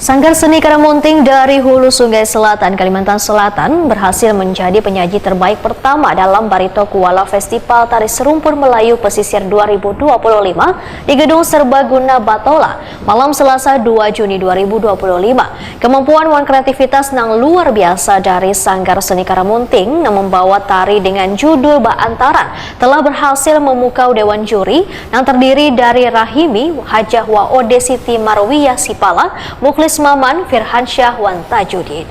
Sanggar Seni Karamunting dari Hulu Sungai Selatan, Kalimantan Selatan berhasil menjadi penyaji terbaik pertama dalam Barito Kuala Festival Tari Serumpun Melayu Pesisir 2025 di Gedung Serbaguna Batola, malam Selasa 2 Juni 2025. Kemampuan dan kreativitas yang luar biasa dari Sanggar Seni Karamunting yang membawa tari dengan judul Baantaran telah berhasil memukau Dewan Juri yang terdiri dari Rahimi, Hajah Waode Siti Marwiyah Sipala, Mukhlis Maman, Firhansyah Wan Tajudin.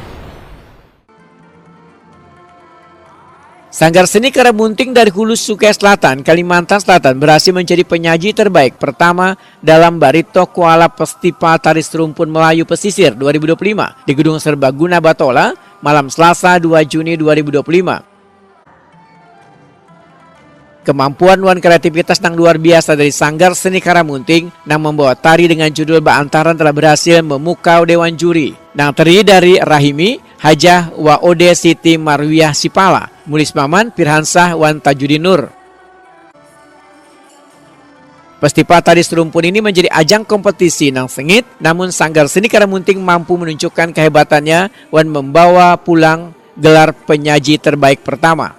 Sanggar Seni Karamunting dari Hulu Sungai Selatan, Kalimantan Selatan berhasil menjadi penyaji terbaik pertama dalam Barito Kuala Festival Tari Serumpun Melayu Pesisir 2025 di Gedung Serbaguna Batola, malam Selasa 2 Juni 2025. Kemampuan dan kreativitas yang luar biasa dari Sanggar Seni Karamunting yang membawa tari dengan judul Baantaran telah berhasil memukau Dewan Juri yang terdiri dari Rahimi, Hajah Waode Siti Marwiyah Sipala, Mukhlis Maman, Firhansyah Wan Tajudin Nur. Festival Tari Serumpun ini menjadi ajang kompetisi yang sengit, namun Sanggar Seni Karamunting mampu menunjukkan kehebatannya dan membawa pulang gelar penyaji terbaik pertama.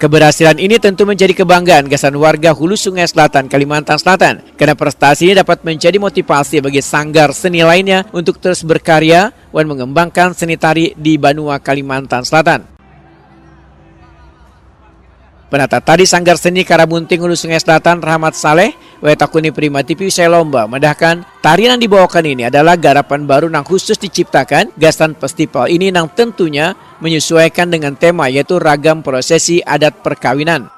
Keberhasilan ini tentu menjadi kebanggaan gasan warga Hulu Sungai Selatan, Kalimantan Selatan, karena prestasi ini dapat menjadi motivasi bagi sanggar seni lainnya untuk terus berkarya dan mengembangkan seni tari di Banua, Kalimantan Selatan. Penata tari Sanggar Seni Karamunting Hulu Sungai Selatan Rahmat Saleh, Wetakuni Prima TV Usai Lomba, medahkan tari yang dibawakan ini adalah garapan baru yang khusus diciptakan gasan festival ini yang tentunya menyesuaikan dengan tema yaitu ragam prosesi adat perkawinan.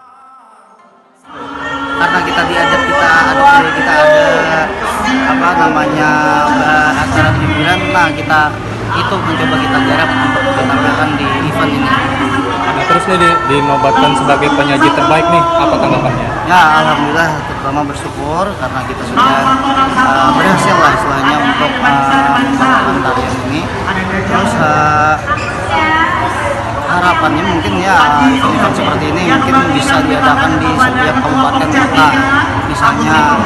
Karena kita diajak kita ada acara hiburan, nah kita itu mencoba kita garap untuk ditampilkan di event ini. Nah, terus nih dinobatkan sebagai penyaji terbaik nih, apa tanggapannya? Ya, alhamdulillah, terutama bersyukur karena kita sudah berhasil lah istilahnya untuk membawakan tarian ini. Terus harapannya mungkin ya event seperti ini mungkin bisa diadakan di setiap kabupaten kota. Misalnya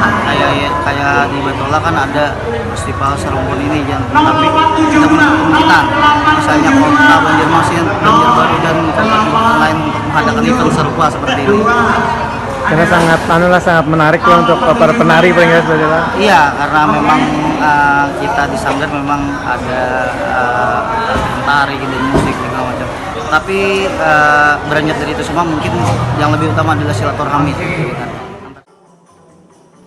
kayak di Batola kan ada festival Serumpun ini, tapi kita menutup kemungkinan misalnya kota Banjarmasin, Banjarbaru dan kabupaten lain untuk mengadakan event serupa seperti ini. Karena sangat menarik ya untuk para penari paling nggak saudara. Iya, karena memang kita di Sanggar memang ada tari gitu, musik segala macam. Tapi beranjak dari itu semua mungkin yang lebih utama adalah silaturahmi.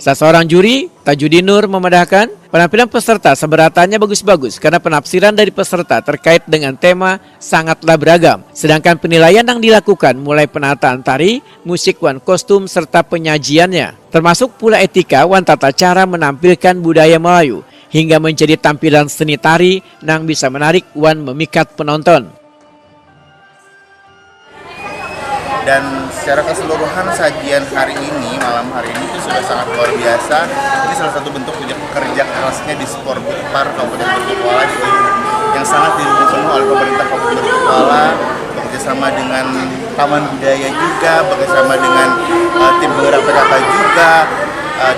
Seorang juri, Tajudin Nur, memedahkan penampilan peserta seberatannya bagus-bagus karena penafsiran dari peserta terkait dengan tema sangatlah beragam. Sedangkan penilaian yang dilakukan mulai penataan tari, musik, wan kostum, serta penyajiannya. Termasuk pula etika wan tata cara menampilkan budaya Melayu hingga menjadi tampilan seni tari yang bisa menarik wan memikat penonton. Dan secara keseluruhan sajian hari ini, malam hari ini itu sudah sangat luar biasa. Ini salah satu bentuk kerja kerasnya di Sportbar Kabupaten Barito Kuala yang sangat didukung penuh oleh pemerintah Kabupaten Barito Kuala, bekerjasama dengan Taman Budaya juga, bekerjasama dengan tim penggerak PKK juga,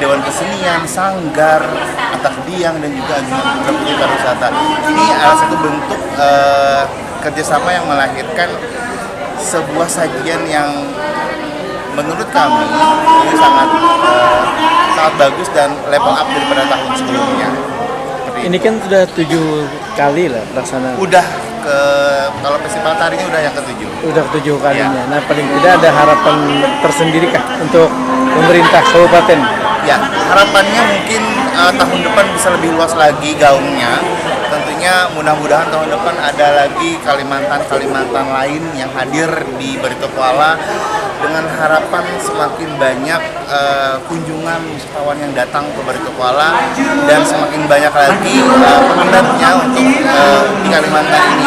Dewan Kesenian, Sanggar, Atak Diang, dan juga Anjungan Putra Putri Pariwisata. Ini adalah satu bentuk kerjasama yang melahirkan sebuah sajian yang menurut kami ini sangat bagus dan level up daripada tahun sebelumnya. Ini kan sudah 7 kali lah pelaksanaan. Kalau festival tari ini udah yang ke-7. Udah 7 kalinya. Ya. Nah, paling tidak ada harapan tersendiri kah untuk pemerintah kabupaten? Ya, harapannya mungkin tahun depan bisa lebih luas lagi gaungnya. Tentunya mudah-mudahan tahun depan ada lagi Kalimantan lain yang hadir di Barito Kuala dengan harapan semakin banyak kunjungan wisatawan yang datang ke Barito Kuala dan semakin banyak lagi peminatnya untuk di Kalimantan ini.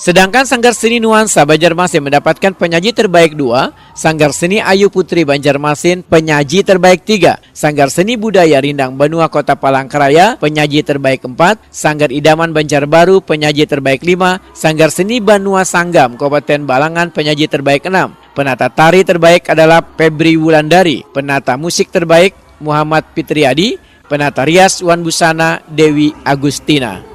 Sedangkan Sanggar Seni Nuansa Banjarmasin mendapatkan penyaji terbaik 2, Sanggar Seni Ayu Putri Banjarmasin penyaji terbaik 3, Sanggar Seni Budaya Rindang Benua Kota Palangkaraya penyaji terbaik 4, Sanggar Idaman Banjarbaru penyaji terbaik 5, Sanggar Seni Banua Sanggam Kabupaten Balangan penyaji terbaik 6. Penata tari terbaik adalah Febri Wulandari, penata musik terbaik Muhammad Fitriadi, penata rias Wan Busana Dewi Agustina.